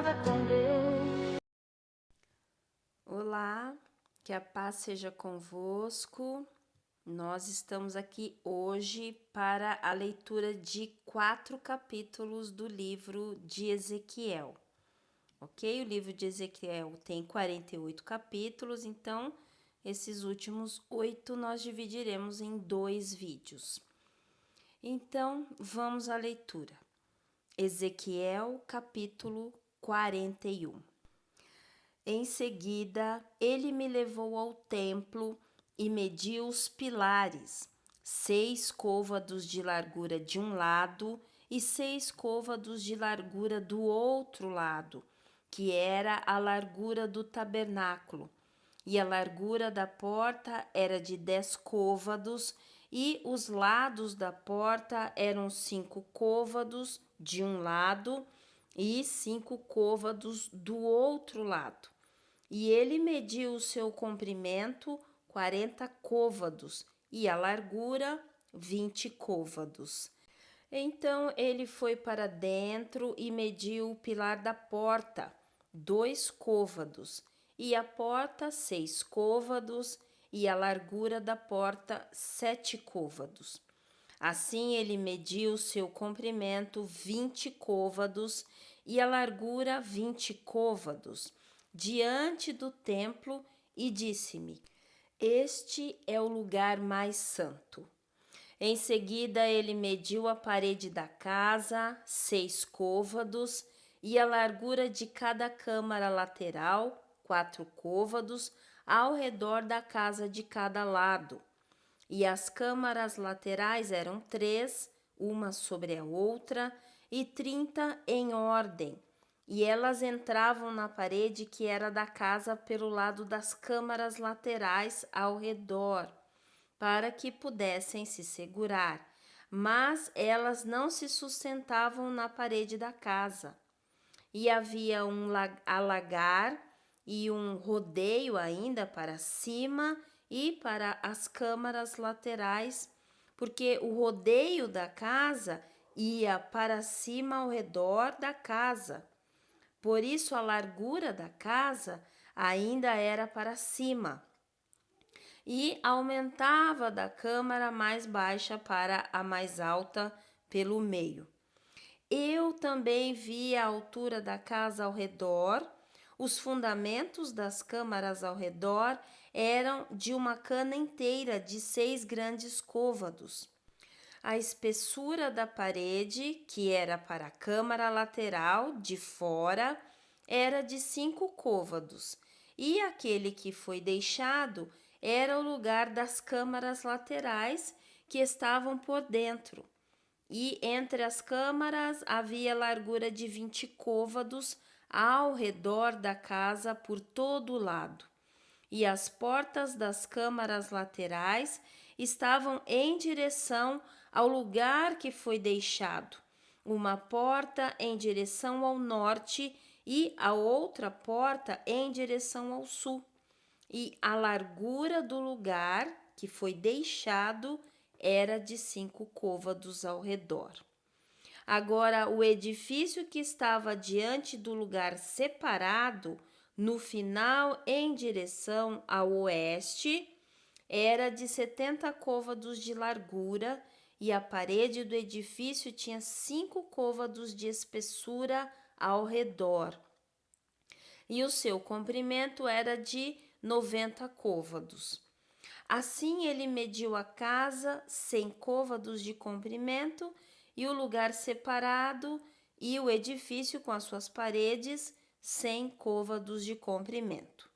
caminhava com Deus. Olá, que a paz seja convosco. Nós estamos aqui hoje para a leitura de 4 capítulos do livro de Ezequiel, ok? O livro de Ezequiel tem 48 capítulos, então esses últimos 8 nós dividiremos em 2 vídeos. Então, vamos à leitura. Ezequiel, capítulo 41. Em seguida, ele me levou ao templo e mediu os pilares, 6 côvados de largura de um lado e 6 côvados de largura do outro lado, que era a largura do tabernáculo. E a largura da porta era de 10 côvados, e os lados da porta eram 5 côvados de um lado e 5 côvados do outro lado. E ele mediu o seu comprimento 40 côvados e a largura 20 côvados. Então ele foi para dentro e mediu o pilar da porta, 2 côvados, e a porta 6 côvados, e a largura da porta 7 côvados. Assim ele mediu o seu comprimento 20 côvados e a largura 20 côvados, diante do templo, e disse-me: Este é o lugar mais santo. Em seguida ele mediu a parede da casa, 6 côvados, e a largura de cada câmara lateral, 4 côvados, ao redor da casa de cada lado. E as câmaras laterais eram 3, uma sobre a outra, e 30 em ordem, e elas entravam na parede que era da casa pelo lado das câmaras laterais ao redor, para que pudessem se segurar, mas elas não se sustentavam na parede da casa. E havia um alagar e um rodeio ainda para cima e para as câmaras laterais, porque o rodeio da casa ia para cima ao redor da casa. Por isso a largura da casa ainda era para cima e aumentava da câmara mais baixa para a mais alta pelo meio. Eu também vi a altura da casa ao redor. Os fundamentos das câmaras ao redor eram de uma cana inteira de 6 grandes côvados. A espessura da parede, que era para a câmara lateral de fora, era de 5 côvados, e aquele que foi deixado era o lugar das câmaras laterais que estavam por dentro. E entre as câmaras havia largura de 20 côvados ao redor da casa por todo o lado. E as portas das câmaras laterais estavam em direção ao lugar que foi deixado. Uma porta em direção ao norte e a outra porta em direção ao sul. E a largura do lugar que foi deixado era de 5 côvados ao redor. Agora, o edifício que estava diante do lugar separado, no final em direção ao oeste, era de 70 côvados de largura e a parede do edifício tinha 5 côvados de espessura ao redor. E o seu comprimento era de 90 côvados. Assim ele mediu a casa 100 côvados de comprimento e o lugar separado e o edifício com as suas paredes 100 côvados de comprimento.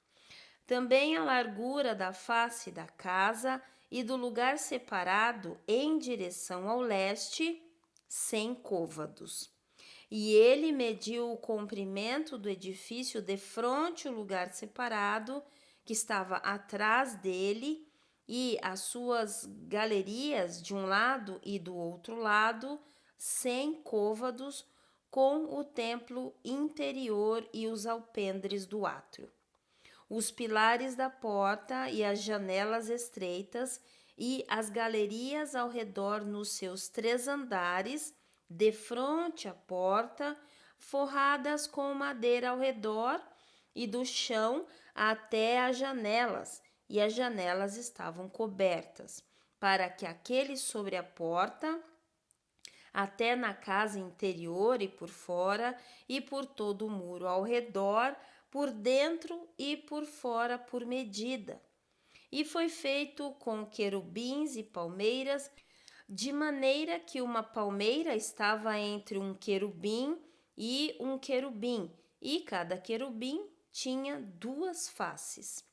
Também a largura da face da casa e do lugar separado em direção ao leste 100 côvados. E ele mediu o comprimento do edifício defronte ao lugar separado que estava atrás dele e as suas galerias de um lado e do outro lado, 100 côvados, com o templo interior e os alpendres do átrio. Os pilares da porta e as janelas estreitas e as galerias ao redor nos seus 3 andares, defronte à porta, forradas com madeira ao redor e do chão até as janelas, e as janelas estavam cobertas, para que aquele sobre a porta, até na casa interior e por fora, e por todo o muro ao redor, por dentro e por fora por medida. E foi feito com querubins e palmeiras, de maneira que uma palmeira estava entre um querubim, e cada querubim tinha duas faces.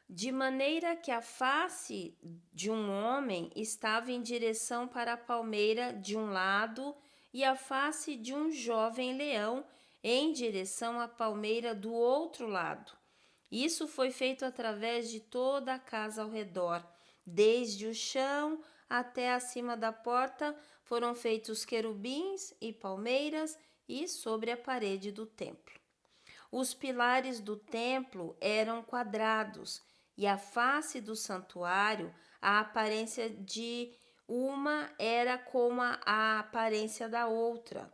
De maneira que a face de um homem estava em direção para a palmeira de um lado, e a face de um jovem leão em direção à palmeira do outro lado. Isso foi feito através de toda a casa ao redor, desde o chão até acima da porta foram feitos querubins e palmeiras, e sobre a parede do templo. Os pilares do templo eram quadrados, e a face do santuário, a aparência de uma era como a aparência da outra.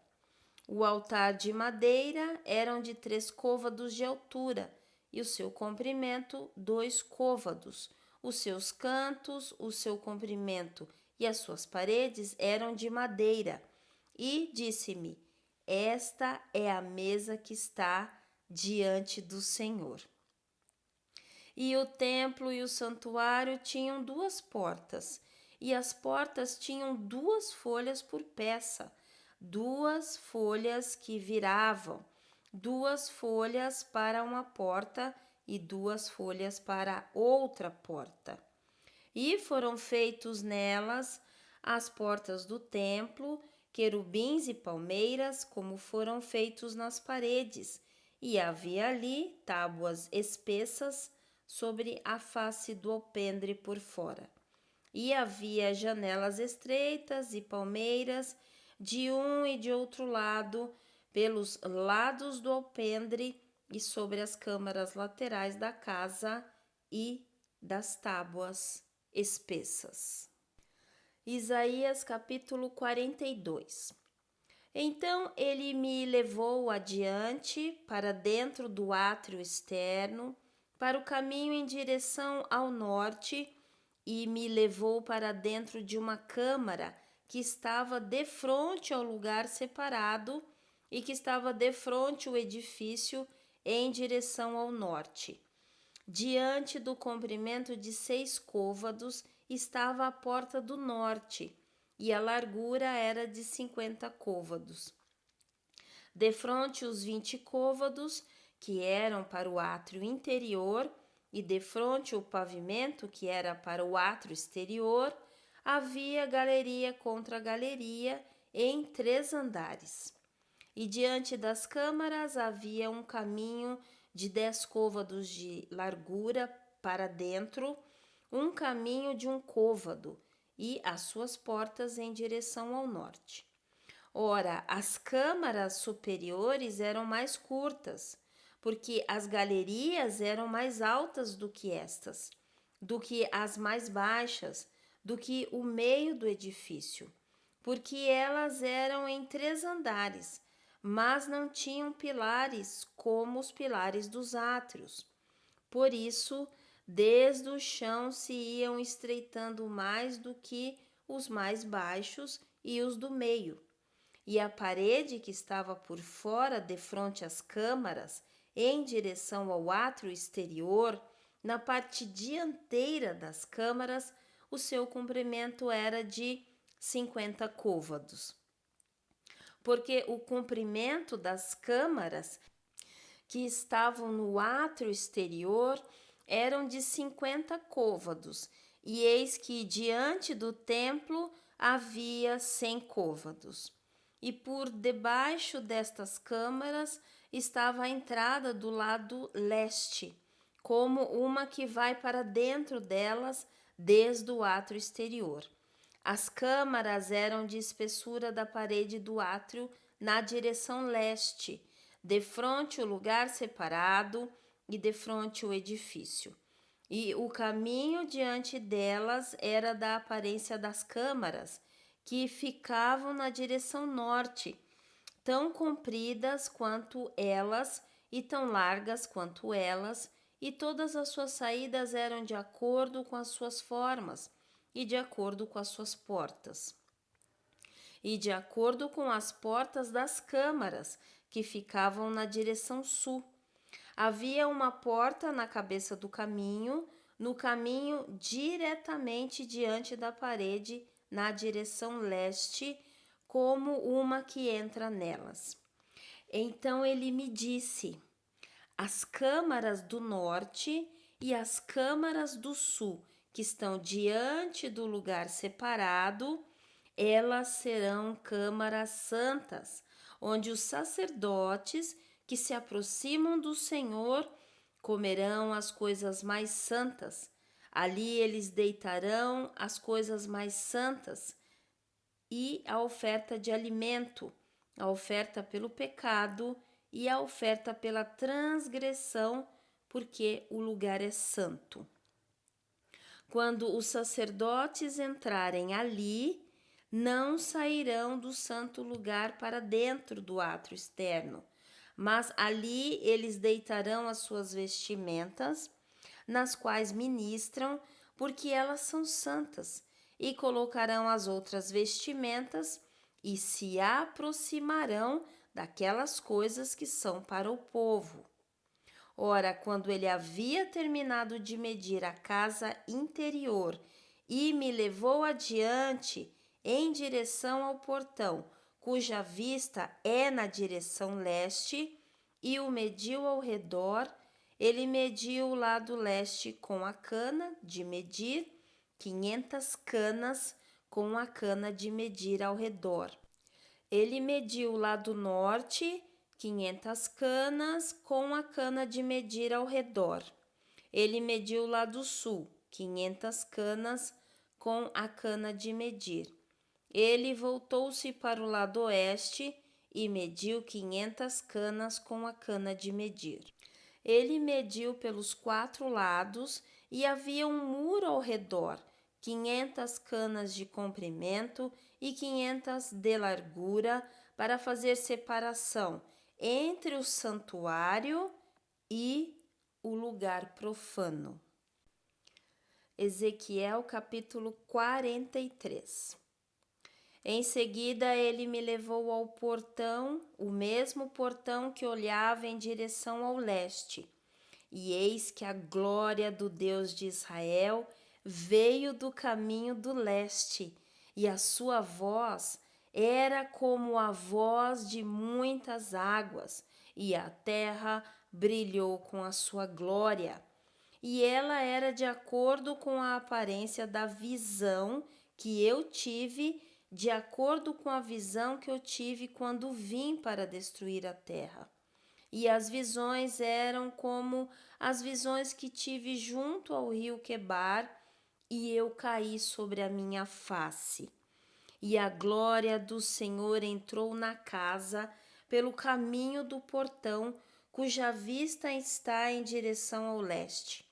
O altar de madeira eram de 3 côvados de altura, e o seu comprimento 2 côvados. Os seus cantos, o seu comprimento e as suas paredes eram de madeira. E disse-me: esta é a mesa que está diante do Senhor. E o templo e o santuário tinham 2 portas, e as portas tinham 2 folhas por peça, 2 folhas que viravam, 2 folhas para uma porta e 2 folhas para outra porta. E foram feitos nelas as portas do templo, querubins e palmeiras, como foram feitos nas paredes, e havia ali tábuas espessas sobre a face do alpendre por fora. E havia janelas estreitas e palmeiras de um e de outro lado, pelos lados do alpendre e sobre as câmaras laterais da casa e das tábuas espessas. Isaías capítulo 42. Então ele me levou adiante para dentro do átrio externo, para o caminho em direção ao norte, e me levou para dentro de uma câmara que estava defronte ao lugar separado e que estava defronte o edifício em direção ao norte. Diante do comprimento de 6 côvados estava a porta do norte, e a largura era de 50 côvados. Defronte os 20 côvados, que eram para o átrio interior, e defronte o pavimento, que era para o átrio exterior, havia galeria contra galeria em 3 andares. E diante das câmaras havia um caminho de 10 côvados de largura para dentro, um caminho de 1 côvado, e as suas portas em direção ao norte. Ora, as câmaras superiores eram mais curtas, porque as galerias eram mais altas do que estas, do que as mais baixas, do que o meio do edifício, porque elas eram em 3 andares, mas não tinham pilares como os pilares dos átrios. Por isso, desde o chão se iam estreitando mais do que os mais baixos e os do meio. E a parede que estava por fora, defronte às câmaras, em direção ao átrio exterior, na parte dianteira das câmaras, o seu comprimento era de 50 côvados. Porque o comprimento das câmaras que estavam no átrio exterior eram de 50 côvados, e eis que diante do templo havia 100 côvados. E por debaixo destas câmaras estava a entrada do lado leste, como uma que vai para dentro delas desde o átrio exterior. As câmaras eram de espessura da parede do átrio na direção leste, defronte o lugar separado e defronte o edifício. E o caminho diante delas era da aparência das câmaras, que ficavam na direção norte, tão compridas quanto elas e tão largas quanto elas, e todas as suas saídas eram de acordo com as suas formas e de acordo com as suas portas, e de acordo com as portas das câmaras que ficavam na direção sul. Havia uma porta na cabeça do caminho, no caminho diretamente diante da parede, na direção leste, como uma que entra nelas. Então ele me disse: as câmaras do norte e as câmaras do sul, que estão diante do lugar separado, elas serão câmaras santas, onde os sacerdotes que se aproximam do Senhor comerão as coisas mais santas. Ali eles deitarão as coisas mais santas e a oferta de alimento, a oferta pelo pecado e a oferta pela transgressão, porque o lugar é santo. Quando os sacerdotes entrarem ali, não sairão do santo lugar para dentro do átrio externo, mas ali eles deitarão as suas vestimentas, nas quais ministram, porque elas são santas, e colocarão as outras vestimentas e se aproximarão daquelas coisas que são para o povo. Ora, quando ele havia terminado de medir a casa interior e me levou adiante em direção ao portão, cuja vista é na direção leste, e o mediu ao redor, ele mediu o lado leste com a cana de medir, 500 canas com a cana de medir ao redor. Ele mediu o lado norte, 500 canas com a cana de medir ao redor. Ele mediu o lado sul, 500 canas com a cana de medir. Ele voltou-se para o lado oeste e mediu 500 canas com a cana de medir. Ele mediu pelos 4 lados e havia um muro ao redor, 500 canas de comprimento e 500 de largura, para fazer separação entre o santuário e o lugar profano. Ezequiel capítulo 43. Em seguida ele me levou ao portão, o mesmo portão que olhava em direção ao leste. E eis que a glória do Deus de Israel veio do caminho do leste, e a sua voz era como a voz de muitas águas, e a terra brilhou com a sua glória. E ela era de acordo com a aparência da visão que eu tive, de acordo com a visão que eu tive quando vim para destruir a terra. E as visões eram como as visões que tive junto ao rio Quebar, e eu caí sobre a minha face. E a glória do Senhor entrou na casa pelo caminho do portão, cuja vista está em direção ao leste.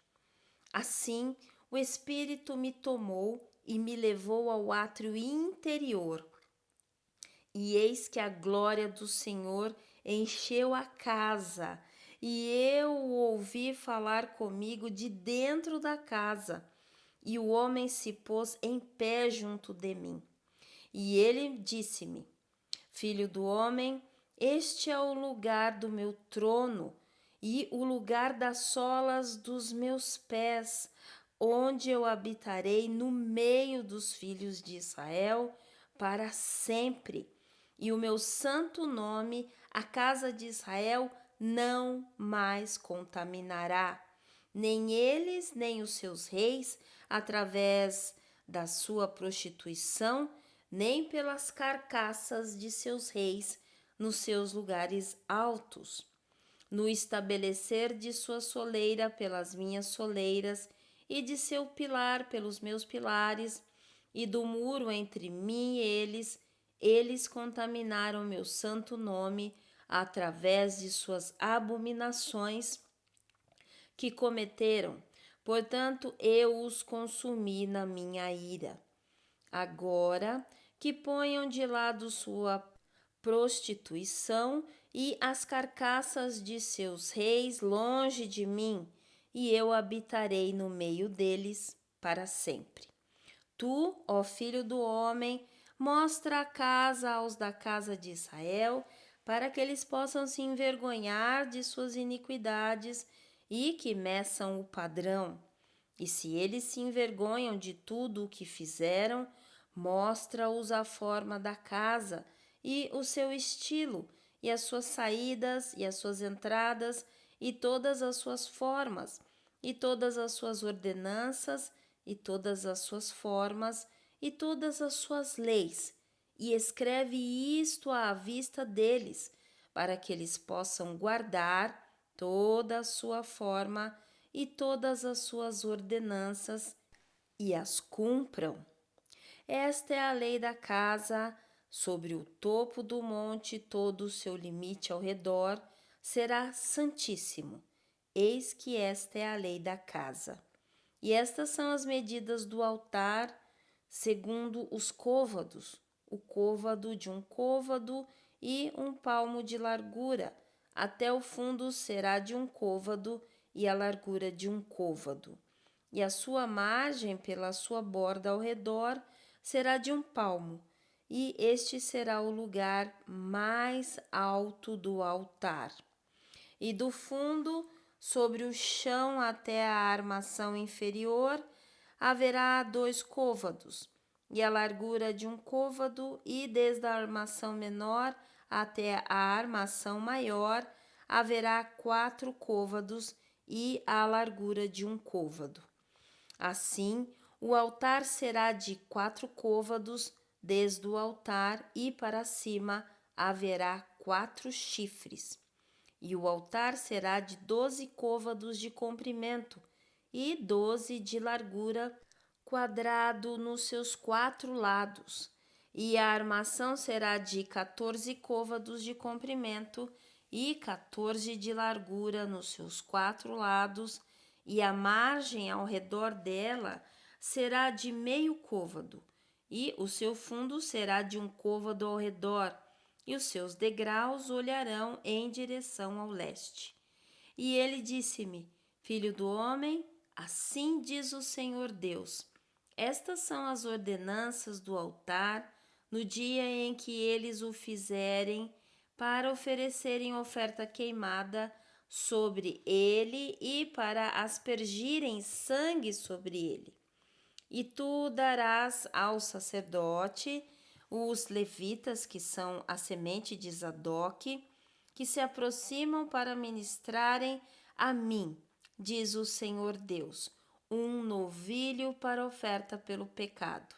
Assim, o Espírito me tomou e me levou ao átrio interior. E eis que a glória do Senhor encheu a casa, e eu o ouvi falar comigo de dentro da casa. E o homem se pôs em pé junto de mim. E ele disse-me: Filho do homem, este é o lugar do meu trono e o lugar das solas dos meus pés, onde eu habitarei no meio dos filhos de Israel para sempre. E o meu santo nome, a casa de Israel, não mais contaminará, nem eles, nem os seus reis, através da sua prostituição, nem pelas carcaças de seus reis nos seus lugares altos, no estabelecer de sua soleira pelas minhas soleiras, e de seu pilar pelos meus pilares, e do muro entre mim e eles contaminaram meu santo nome através de suas abominações que cometeram. Portanto, eu os consumi na minha ira. Agora, que ponham de lado sua prostituição e as carcaças de seus reis longe de mim, e eu habitarei no meio deles para sempre. Tu, ó filho do homem, mostra a casa aos da casa de Israel, para que eles possam se envergonhar de suas iniquidades e que meçam o padrão. E se eles se envergonham de tudo o que fizeram, mostra-os a forma da casa e o seu estilo, e as suas saídas e as suas entradas, e todas as suas formas, e todas as suas ordenanças, e todas as suas formas, e todas as suas leis, e escreve isto à vista deles, para que eles possam guardar toda a sua forma e todas as suas ordenanças e as cumpram. Esta é a lei da casa. Sobre o topo do monte, todo o seu limite ao redor será santíssimo. Eis que esta é a lei da casa. E estas são as medidas do altar, segundo os côvados: o côvado de um côvado e 1 palmo de largura, até o fundo será de um côvado e a largura de um côvado. E a sua margem pela sua borda ao redor será de 1 palmo, e este será o lugar mais alto do altar. E do fundo, sobre o chão até a armação inferior, haverá 2 côvados, e a largura de um côvado, e desde a armação menor até a armação maior haverá 4 côvados, e a largura de um côvado. Assim, o altar será de 4 côvados, desde o altar e para cima haverá 4 chifres. E o altar será de 12 côvados de comprimento e 12 de largura, quadrado nos seus 4 lados. E a armação será de 14 côvados de comprimento e 14 de largura nos seus 4 lados, e a margem ao redor dela será de meio côvado, e o seu fundo será de 1 côvado ao redor, e os seus degraus olharão em direção ao leste. E ele disse-me: Filho do homem, assim diz o Senhor Deus: estas são as ordenanças do altar no dia em que eles o fizerem, para oferecerem oferta queimada sobre ele e para aspergirem sangue sobre ele. E tu darás ao sacerdote, os levitas, que são a semente de Zadoque, que se aproximam para ministrarem a mim, diz o Senhor Deus, um novilho para oferta pelo pecado.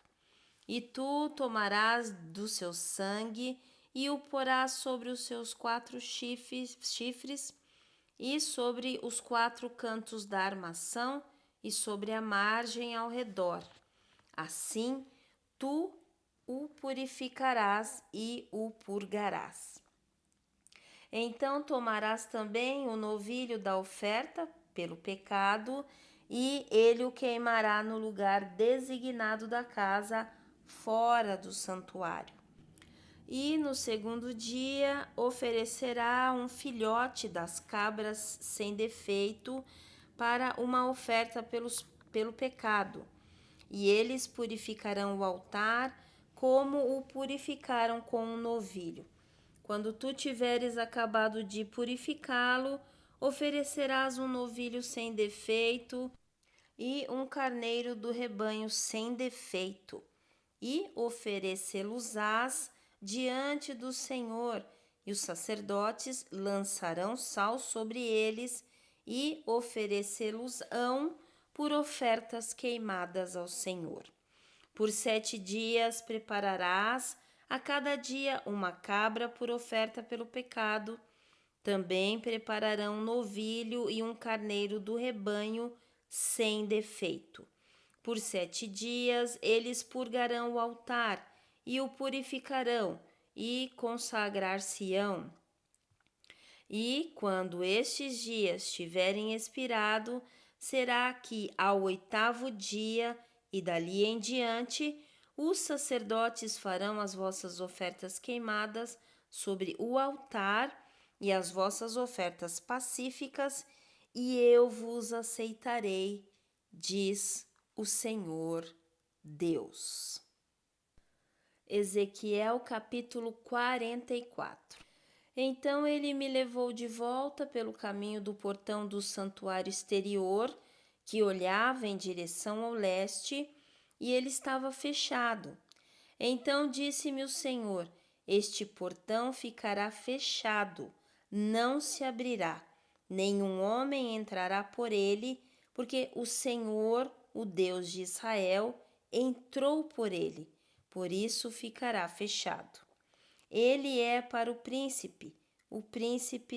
E tu tomarás do seu sangue e o porás sobre os seus 4 chifres e sobre os 4 cantos da armação e sobre a margem ao redor. Assim, tu o purificarás e o purgarás. Então tomarás também o novilho da oferta pelo pecado, e ele o queimará no lugar designado da casa, fora do santuário. E no 2º dia oferecerá um filhote das cabras sem defeito para uma oferta pelo pecado. E eles purificarão o altar como o purificaram com um novilho. Quando tu tiveres acabado de purificá-lo, oferecerás um novilho sem defeito e um carneiro do rebanho sem defeito, e oferecê-los-ás diante do Senhor, e os sacerdotes lançarão sal sobre eles e oferecê-los-ão por ofertas queimadas ao Senhor. Por 7 dias prepararás a cada dia uma cabra por oferta pelo pecado. Também prepararão um novilho e um carneiro do rebanho sem defeito. Por 7 dias eles purgarão o altar e o purificarão e consagrar-se-ão. E quando estes dias tiverem expirado, será que ao 8º dia e dali em diante os sacerdotes farão as vossas ofertas queimadas sobre o altar e as vossas ofertas pacíficas, e eu vos aceitarei, diz o Senhor Deus. Ezequiel capítulo 44. Então ele me levou de volta pelo caminho do portão do santuário exterior, que olhava em direção ao leste, e ele estava fechado. Então disse-me o Senhor: este portão ficará fechado, não se abrirá, nenhum homem entrará por ele, porque o Senhor, o Deus de Israel, entrou por ele, por isso ficará fechado. Ele é para o príncipe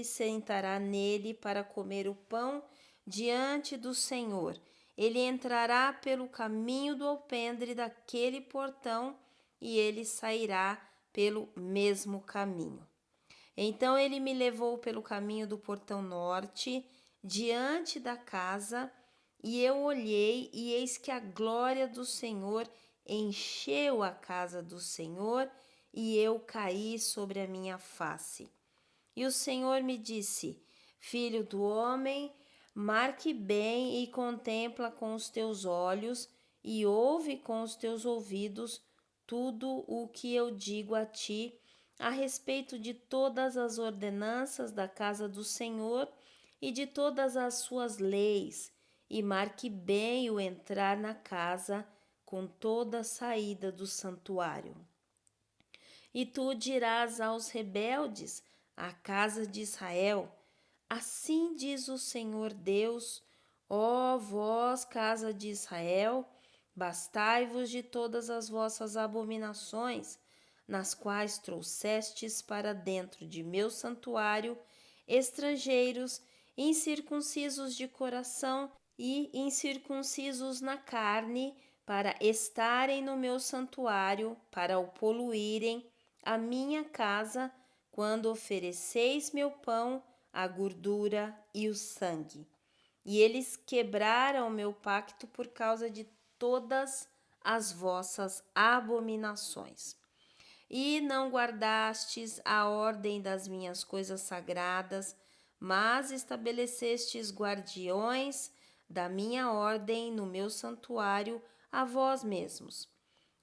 sentará nele para comer o pão diante do Senhor. Ele entrará pelo caminho do alpendre daquele portão e ele sairá pelo mesmo caminho. Então ele me levou pelo caminho do portão norte, diante da casa, e eu olhei, e eis que a glória do Senhor encheu a casa do Senhor, e eu caí sobre a minha face. E o Senhor me disse: filho do homem, marque bem e contempla com os teus olhos, e ouve com os teus ouvidos tudo o que eu digo a ti a respeito de todas as ordenanças da casa do Senhor e de todas as suas leis, e marque bem o entrar na casa com toda a saída do santuário. E tu dirás aos rebeldes, à casa de Israel: assim diz o Senhor Deus, ó vós, casa de Israel, bastai-vos de todas as vossas abominações, nas quais trouxestes para dentro de meu santuário estrangeiros, incircuncisos de coração e incircuncisos na carne, para estarem no meu santuário, para o poluírem, a minha casa, quando ofereceis meu pão, a gordura e o sangue. E eles quebraram o meu pacto por causa de todas as vossas abominações. E não guardastes a ordem das minhas coisas sagradas, mas estabelecestes guardiões da minha ordem no meu santuário a vós mesmos.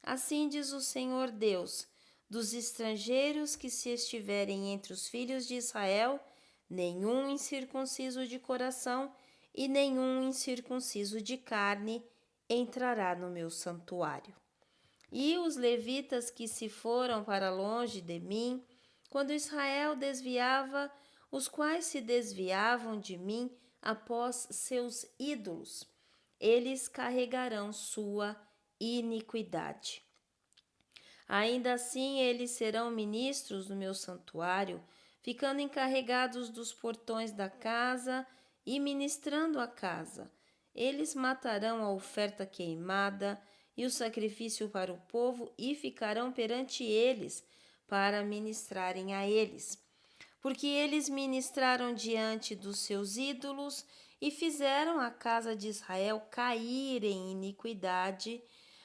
Assim diz o Senhor Deus: dos estrangeiros que se estiverem entre os filhos de Israel, nenhum incircunciso de coração e nenhum incircunciso de carne entrará no meu santuário. E os levitas que se foram para longe de mim, quando Israel desviava, os quais se desviavam de mim após seus ídolos, eles carregarão sua iniquidade. Ainda assim, eles serão ministros no meu santuário, ficando encarregados dos portões da casa e ministrando a casa. Eles matarão a oferta queimada e o sacrifício para o povo e ficarão perante eles para ministrarem a eles. Porque eles ministraram diante dos seus ídolos e fizeram a casa de Israel cair em iniquidade.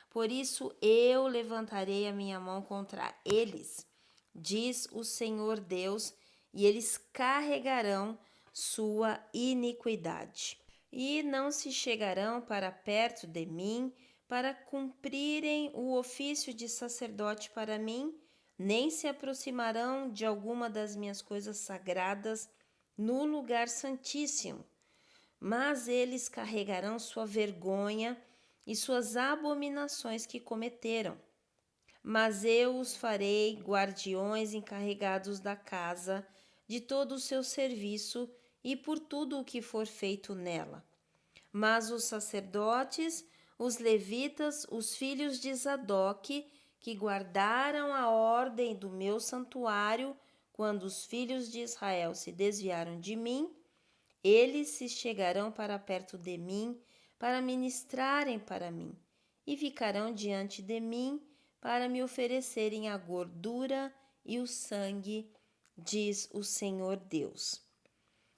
Por isso eu levantarei a minha mão contra eles, diz o Senhor Deus, e eles carregarão sua iniquidade. E não se chegarão para perto de mim, para cumprirem o ofício de sacerdote para mim, nem se aproximarão de alguma das minhas coisas sagradas no lugar santíssimo. Mas eles carregarão sua vergonha e suas abominações que cometeram. Mas eu os farei guardiões encarregados da casa, de todo o seu serviço e por tudo o que for feito nela. Mas os sacerdotes, os levitas, os filhos de Zadoque, que guardaram a ordem do meu santuário, quando os filhos de Israel se desviaram de mim, eles se chegarão para perto de mim, para ministrarem para mim, e ficarão diante de mim, para me oferecerem a gordura e o sangue, diz o Senhor Deus.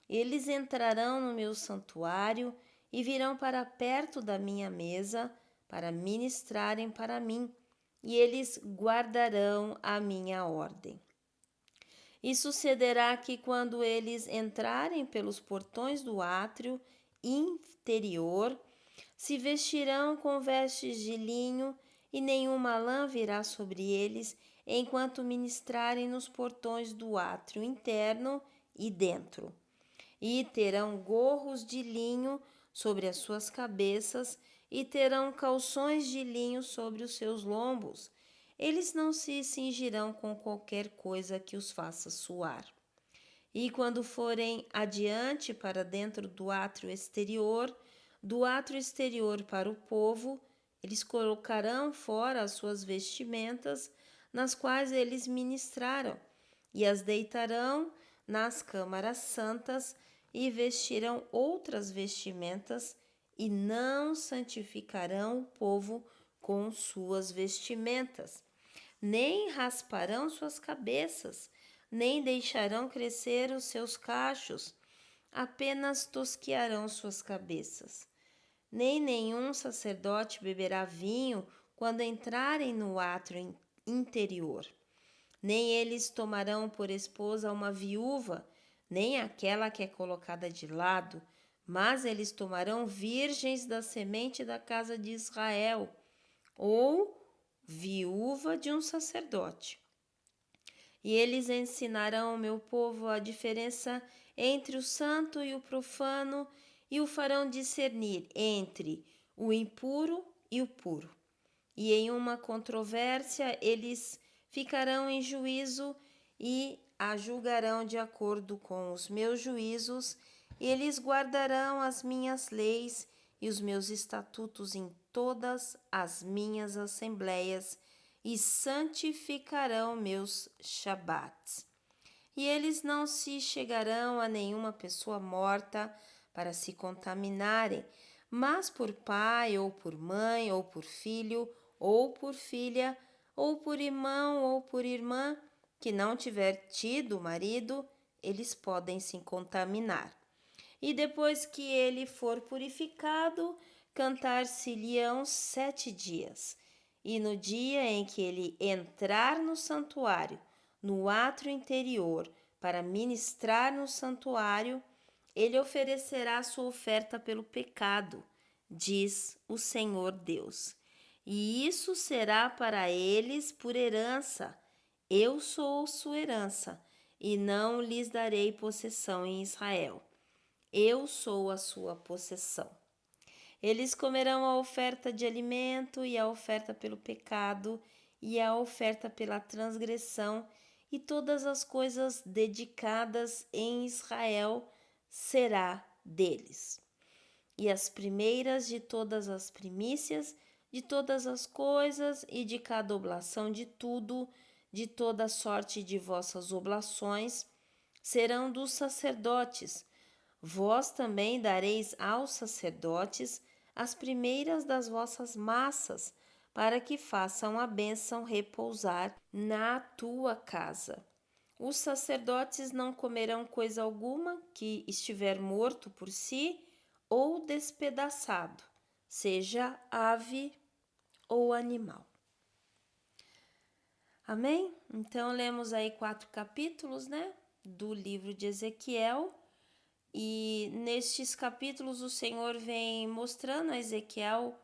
Eles entrarão no meu santuário e virão para perto da minha mesa, para ministrarem para mim, e eles guardarão a minha ordem. E sucederá que, quando eles entrarem pelos portões do átrio interior, se vestirão com vestes de linho, e nenhuma lã virá sobre eles, enquanto ministrarem nos portões do átrio interno e dentro. E terão gorros de linho sobre as suas cabeças, e terão calções de linho sobre os seus lombos. Eles não se cingirão com qualquer coisa que os faça suar. E quando forem adiante para dentro do átrio exterior para o povo, eles colocarão fora as suas vestimentas, nas quais eles ministraram, e as deitarão nas câmaras santas, e vestirão outras vestimentas, e não santificarão o povo com suas vestimentas, nem rasparão suas cabeças, nem deixarão crescer os seus cachos, apenas tosquiarão suas cabeças. Nem nenhum sacerdote beberá vinho quando entrarem no átrio interior. Nem eles tomarão por esposa uma viúva, nem aquela que é colocada de lado, mas eles tomarão virgens da semente da casa de Israel, ou viúva de um sacerdote. E eles ensinarão ao meu povo a diferença entre o santo e o profano, e o farão discernir entre o impuro e o puro. E em uma controvérsia eles ficarão em juízo e a julgarão de acordo com os meus juízos, e eles guardarão as minhas leis e os meus estatutos em todas as minhas assembleias, e santificarão meus Shabbats. E eles não se chegarão a nenhuma pessoa morta para se contaminarem, mas por pai, ou por mãe, ou por filho, ou por filha, ou por irmão, ou por irmã, que não tiver tido marido, eles podem se contaminar. E depois que ele for purificado, cantar-se-lhão 7 dias. E no dia em que ele entrar no santuário, no átrio interior, para ministrar no santuário, ele oferecerá sua oferta pelo pecado, diz o Senhor Deus. E isso será para eles por herança. Eu sou sua herança, e não lhes darei possessão em Israel. Eu sou a sua possessão. Eles comerão a oferta de alimento e a oferta pelo pecado e a oferta pela transgressão, e todas as coisas dedicadas em Israel será deles. E as primeiras de todas as primícias, de todas as coisas e de cada oblação de tudo, de toda sorte de vossas oblações, serão dos sacerdotes. Vós também dareis aos sacerdotes as primeiras das vossas massas, para que façam a bênção repousar na tua casa. Os sacerdotes não comerão coisa alguma que estiver morto por si ou despedaçado, seja ave ou animal. Amém? Então, lemos aí 4 capítulos, do livro de Ezequiel. E nestes capítulos o Senhor vem mostrando a Ezequiel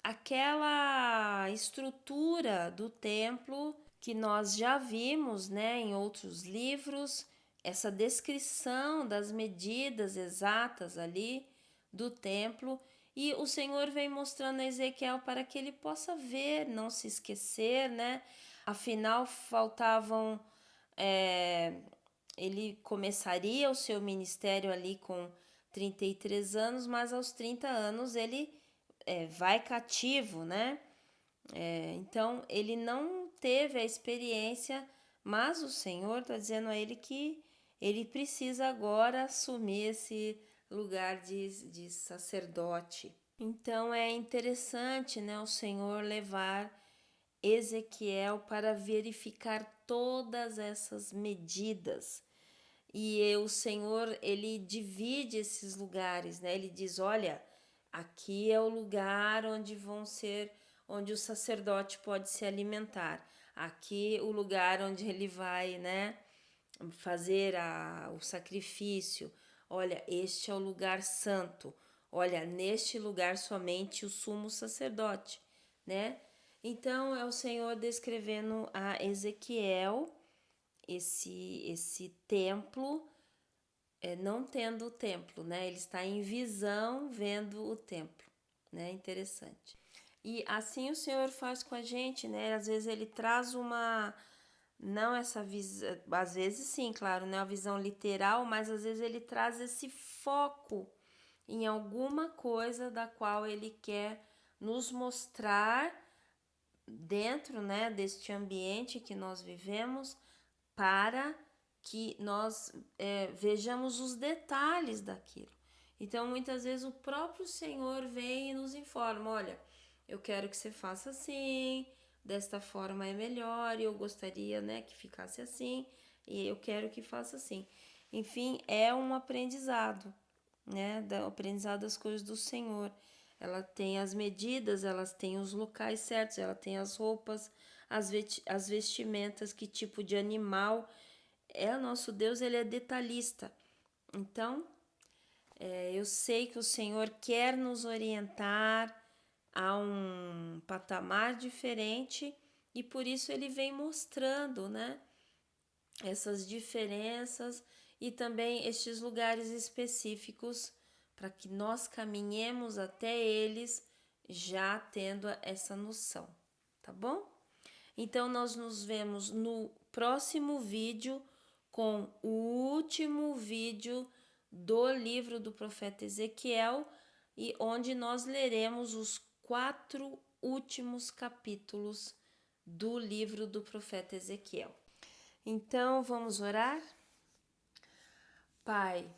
aquela estrutura do templo que nós já vimos, em outros livros, essa descrição das medidas exatas ali do templo, e o Senhor vem mostrando a Ezequiel para que ele possa ver, não se esquecer, Afinal, faltavam ele começaria o seu ministério ali com 33 anos, mas aos 30 anos ele vai cativo, então, ele não teve a experiência, mas o Senhor está dizendo a ele que ele precisa agora assumir esse lugar de sacerdote. Então, é interessante, o Senhor levar Ezequiel para verificar todas essas medidas. E o Senhor, ele divide esses lugares, Ele diz, olha, aqui é o lugar onde o sacerdote pode se alimentar. Aqui o lugar onde ele vai, fazer o sacrifício. Olha, este é o lugar santo. Olha, neste lugar somente o sumo sacerdote, né? Então é o Senhor descrevendo a Ezequiel esse templo, não tendo o templo, né? Ele está em visão vendo o templo, né? Interessante. E assim o Senhor faz com a gente, né? Às vezes ele traz não essa visão, às vezes sim, claro, não é a visão literal, mas às vezes ele traz esse foco em alguma coisa da qual ele quer nos mostrar dentro, né, deste ambiente que nós vivemos, para que nós vejamos os detalhes daquilo. Então, muitas vezes o próprio Senhor vem e nos informa: olha, eu quero que você faça assim, desta forma é melhor, e eu gostaria, né, que ficasse assim, e eu quero que faça assim. Enfim, é um aprendizado, né, o aprendizado das coisas do Senhor. Ela tem as medidas, elas têm os locais certos, ela tem as roupas, as vestimentas, que tipo de animal. O nosso Deus, ele é detalhista. Então, eu sei que o Senhor quer nos orientar a um patamar diferente e por isso ele vem mostrando, né, essas diferenças e também estes lugares específicos para que nós caminhemos até eles já tendo essa noção, tá bom? Então nós nos vemos no próximo vídeo com o último vídeo do livro do profeta Ezequiel e onde nós leremos os 4 últimos capítulos do livro do profeta Ezequiel. Então vamos orar? Pai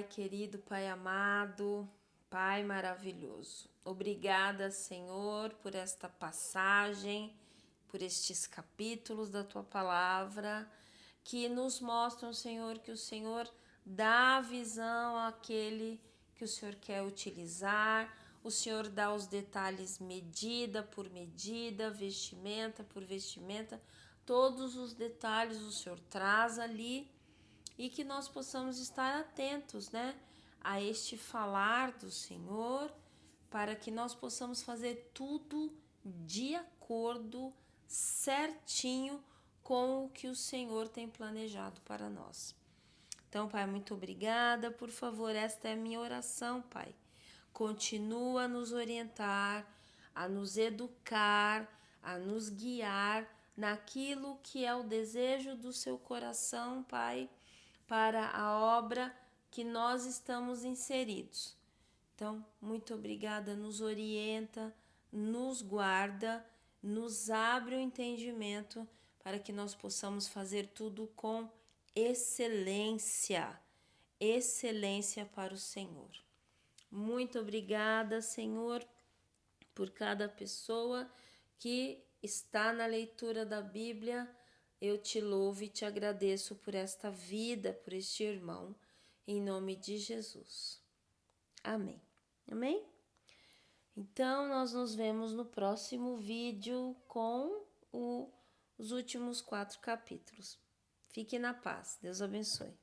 querido, Pai amado, Pai maravilhoso, obrigada, Senhor, por esta passagem, por estes capítulos da Tua Palavra, que nos mostram, Senhor, que o Senhor dá a visão àquele que o Senhor quer utilizar, o Senhor dá os detalhes medida por medida, vestimenta por vestimenta, todos os detalhes o Senhor traz ali, e que nós possamos estar atentos, né, a este falar do Senhor, para que nós possamos fazer tudo de acordo certinho com o que o Senhor tem planejado para nós. Então, Pai, muito obrigada. Por favor, esta é a minha oração, Pai. Continua a nos orientar, a nos educar, a nos guiar naquilo que é o desejo do seu coração, Pai, para a obra que nós estamos inseridos. Então, muito obrigada, nos orienta, nos guarda, nos abre o entendimento para que nós possamos fazer tudo com excelência, excelência para o Senhor. Muito obrigada, Senhor, por cada pessoa que está na leitura da Bíblia. Eu te louvo e te agradeço por esta vida, por este irmão, em nome de Jesus. Amém. Amém? Então, nós nos vemos no próximo vídeo com os últimos 4 capítulos. Fique na paz. Deus abençoe.